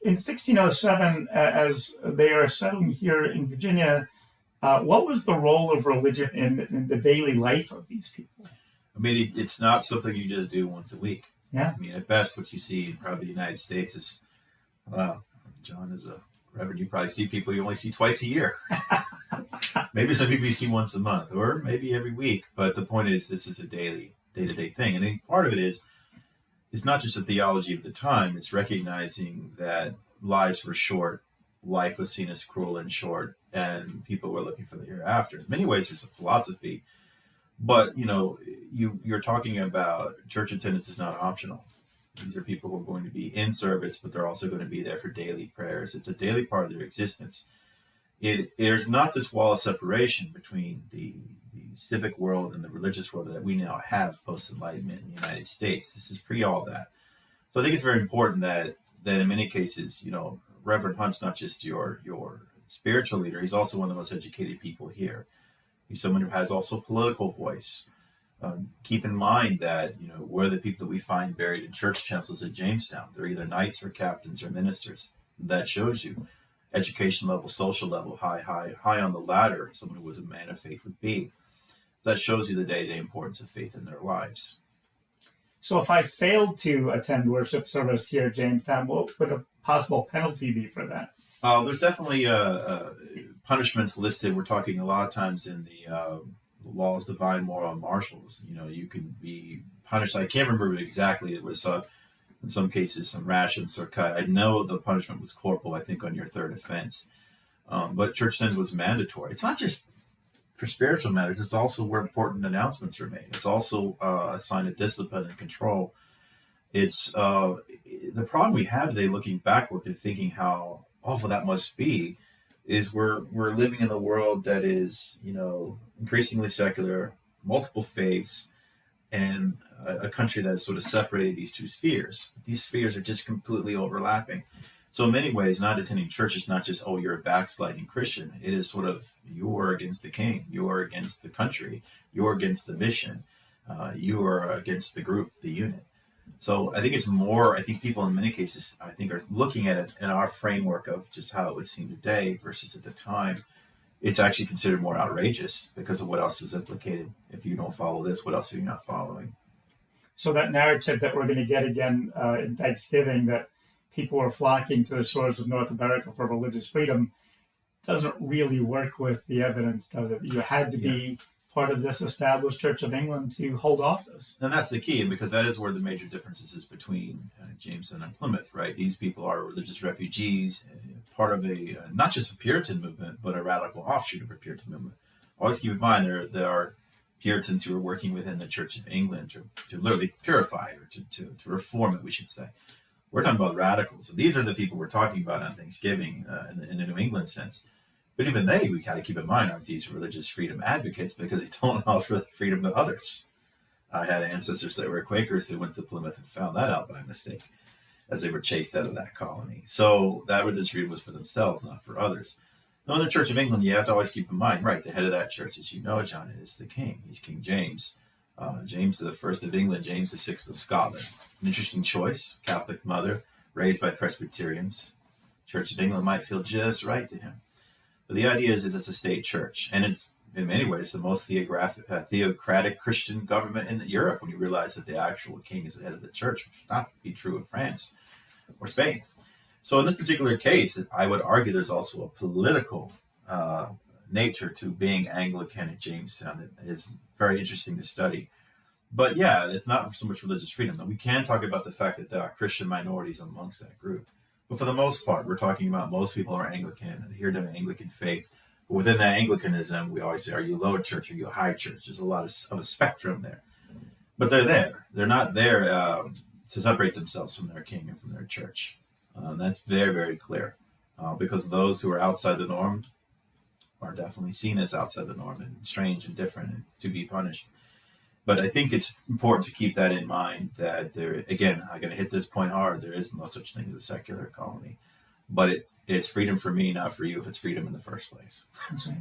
in 1607, as they are settling here in Virginia, what was the role of religion in the daily life of these people? I mean, it's not something you just do once a week. Yeah. I mean, at best, what you see in probably the United States is, well, John is a reverend, you probably see people you only see twice a year. Maybe some people you see once a month or maybe every week. But the point is, this is a daily, day-to-day thing. And I think part of it is, it's not just a theology of the time. It's recognizing that lives were short. Life was seen as cruel and short, and people were looking for the hereafter. In many ways, there's a philosophy. But, you're talking about church attendance is not optional. These are people who are going to be in service, but they're also going to be there for daily prayers. It's a daily part of their existence. There's not this wall of separation between the civic world and the religious world that we now have post-Enlightenment in the United States. This is pre all that. So I think it's very important that in many cases, Reverend Hunt's not just your spiritual leader, he's also one of the most educated people here. He's someone who has also political voice. Keep in mind that, we're the people that we find buried in church chancels at Jamestown. They're either knights or captains or ministers. That shows you education level, social level, high on the ladder, someone who was a man of faith would be. That shows you the day-to-day importance of faith in their lives. So if I failed to attend worship service here at Jamestown, what would a possible penalty be for that? There's definitely punishments listed. We're talking a lot of times in the laws, divine, moral, and martials. You can be punished. I can't remember exactly. It was in some cases some rations are cut. I know the punishment was corporal, I think, on your third offense. But church attendance was mandatory. It's not just for spiritual matters. It's also where important announcements are made. It's also a sign of discipline and control. It's the problem we have today, looking backward and thinking how awful that must be, is we're living in a world that is, increasingly secular, multiple faiths, and a country that has sort of separated these two spheres. These spheres are just completely overlapping. So in many ways, not attending church is not just, oh, you're a backsliding Christian. It is sort of, you're against the king, you're against the country, you're against the mission, you are against the group, the unit. So I think it's more, I think people in many cases, I think, are looking at it in our framework of just how it would seem today versus at the time. It's actually considered more outrageous because of what else is implicated. If you don't follow this, what else are you not following? So that narrative that we're going to get again in Thanksgiving, that people are flocking to the shores of North America for religious freedom, doesn't really work with the evidence, does it? You had to be part of this established Church of England to hold office. And that's the key, because that is where the major differences is between Jamestown and Plymouth, right? These people are religious refugees, part of a, not just a Puritan movement, but a radical offshoot of a Puritan movement. Always keep in mind, there are Puritans who are working within the Church of England to literally purify, or to reform it, we should say. We're talking about radicals. So these are the people we're talking about on Thanksgiving in the New England sense. But even we got to keep in mind, aren't these religious freedom advocates, because they don't offer the freedom to others. I had ancestors that were Quakers who went to Plymouth and found that out by mistake as they were chased out of that colony. So that religious freedom was for themselves, not for others. Now, in the Church of England, you have to always keep in mind, right, the head of that church, as you know, John, is the king. He's King James. James the First of England, James the Sixth of Scotland. An interesting choice, Catholic mother, raised by Presbyterians. Church of England might feel just right to him. But the idea is it's a state church, and it's in many ways the most theocratic Christian government in Europe, when you realize that the actual king is the head of the church, which would not be true of France or Spain. So in this particular case, I would argue there's also a political nature to being Anglican at Jamestown that is very interesting to study. But yeah, it's not so much religious freedom. Now, we can talk about the fact that there are Christian minorities amongst that group. But for the most part, we're talking about most people are Anglican, adhere to an Anglican faith. But within that Anglicanism, we always say, are you low church? Are you high church? There's a lot of a spectrum there. But they're there. They're not there to separate themselves from their king and from their church. That's very, very clear. Because those who are outside the norm are definitely seen as outside the norm and strange and different and to be punished. But I think it's important to keep that in mind, that there, again, I'm going to hit this point hard. There is no such thing as a secular colony. But it's freedom for me, not for you, if it's freedom in the first place. That's right.